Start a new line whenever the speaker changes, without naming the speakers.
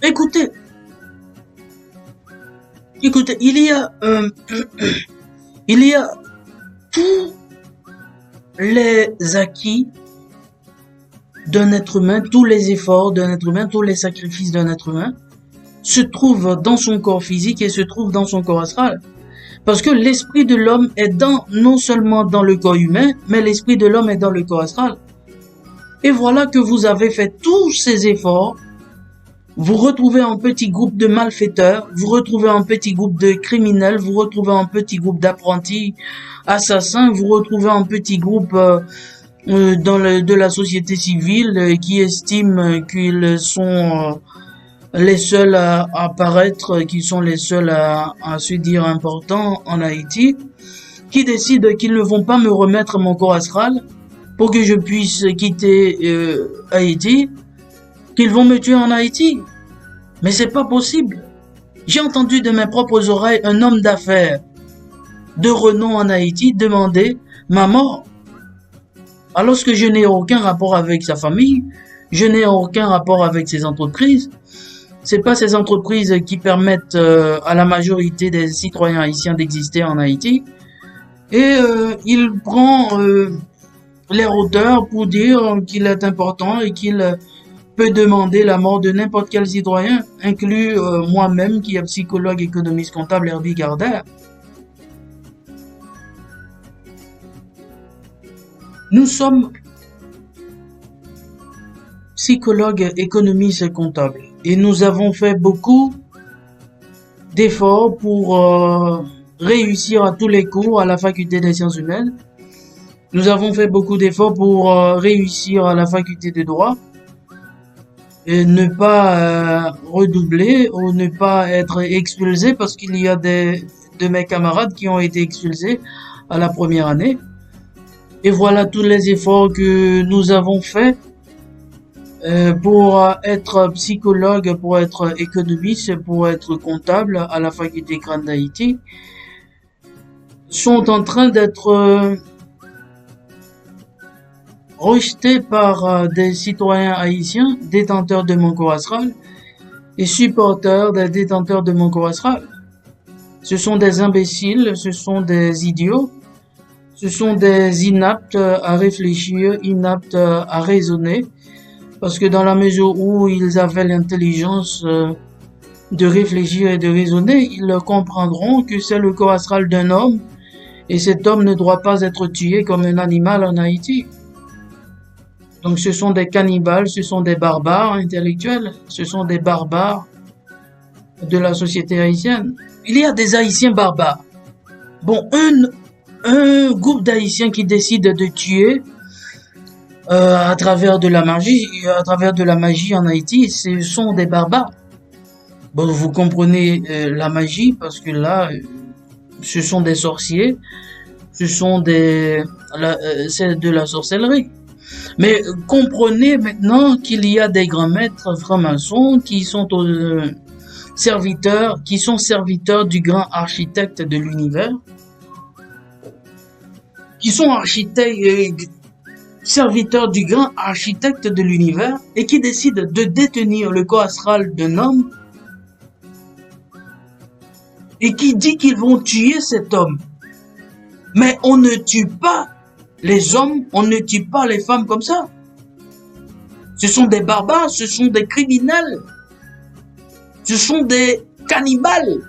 Écoutez, écoutez, il y a tous les acquis d'un être humain, tous les efforts d'un être humain, tous les sacrifices d'un être humain se trouvent dans son corps physique et se trouvent dans son corps astral. Parce que l'esprit de l'homme est non seulement dans le corps humain, mais l'esprit de l'homme est dans le corps astral. Et voilà que vous avez fait tous ces efforts, vous retrouvez un petit groupe de malfaiteurs, vous retrouvez un petit groupe de criminels, vous retrouvez un petit groupe d'apprentis assassins, vous retrouvez un petit groupe de la société civile qui estiment qu'ils sont les seuls à apparaître, qui sont les seuls à se dire importants en Haïti, qui décident qu'ils ne vont pas me remettre mon corps astral pour que je puisse quitter Haïti, qu'ils vont me tuer en Haïti. Mais c'est pas possible. J'ai entendu de mes propres oreilles un homme d'affaires de renom en Haïti demander ma mort. Alors que je n'ai aucun rapport avec sa famille, je n'ai aucun rapport avec ses entreprises. C'est pas ces entreprises qui permettent à la majorité des citoyens haïtiens d'exister en Haïti. Et il prend les hauteurs pour dire qu'il est important et qu'il peut demander la mort de n'importe quel citoyen, inclus moi-même qui est psychologue, économiste comptable, Herbie Gardère. Nous sommes psychologues, économistes, comptables et nous avons fait beaucoup d'efforts pour réussir à tous les cours à la faculté des sciences humaines. Nous avons fait beaucoup d'efforts pour réussir à la faculté de droit et ne pas redoubler ou ne pas être expulsé parce qu'il y a de mes camarades qui ont été expulsés à la première année. Et voilà tous les efforts que nous avons faits pour être psychologue, pour être économiste, pour être comptable à la faculté Grande d'Haïti, sont en train d'être rejetés par des citoyens haïtiens détenteurs de mon corps astral et supporters des détenteurs de mon corps astral. Ce sont des imbéciles, ce sont des idiots, ce sont des inaptes à réfléchir, inaptes à raisonner, parce que dans la mesure où ils avaient l'intelligence de réfléchir et de raisonner, ils comprendront que c'est le corps astral d'un homme et cet homme ne doit pas être tué comme un animal en Haïti. Donc ce sont des cannibales, ce sont des barbares intellectuels, ce sont des barbares de la société haïtienne. Il y a des Haïtiens barbares. Bon, un groupe d'Haïtiens qui décide de tuer à travers de la magie en Haïti, ce sont des barbares. Bon, vous comprenez la magie parce que là, ce sont des sorciers, c'est de la sorcellerie. Mais comprenez maintenant qu'il y a des grands maîtres francs-maçons qui sont serviteurs du grand architecte de l'univers, qui sont serviteurs du grand architecte de l'univers et qui décident de détenir le corps astral d'un homme et qui dit qu'ils vont tuer cet homme. Mais on ne tue pas les hommes, on ne tue pas les femmes comme ça. Ce sont des barbares, ce sont des criminels, ce sont des cannibales.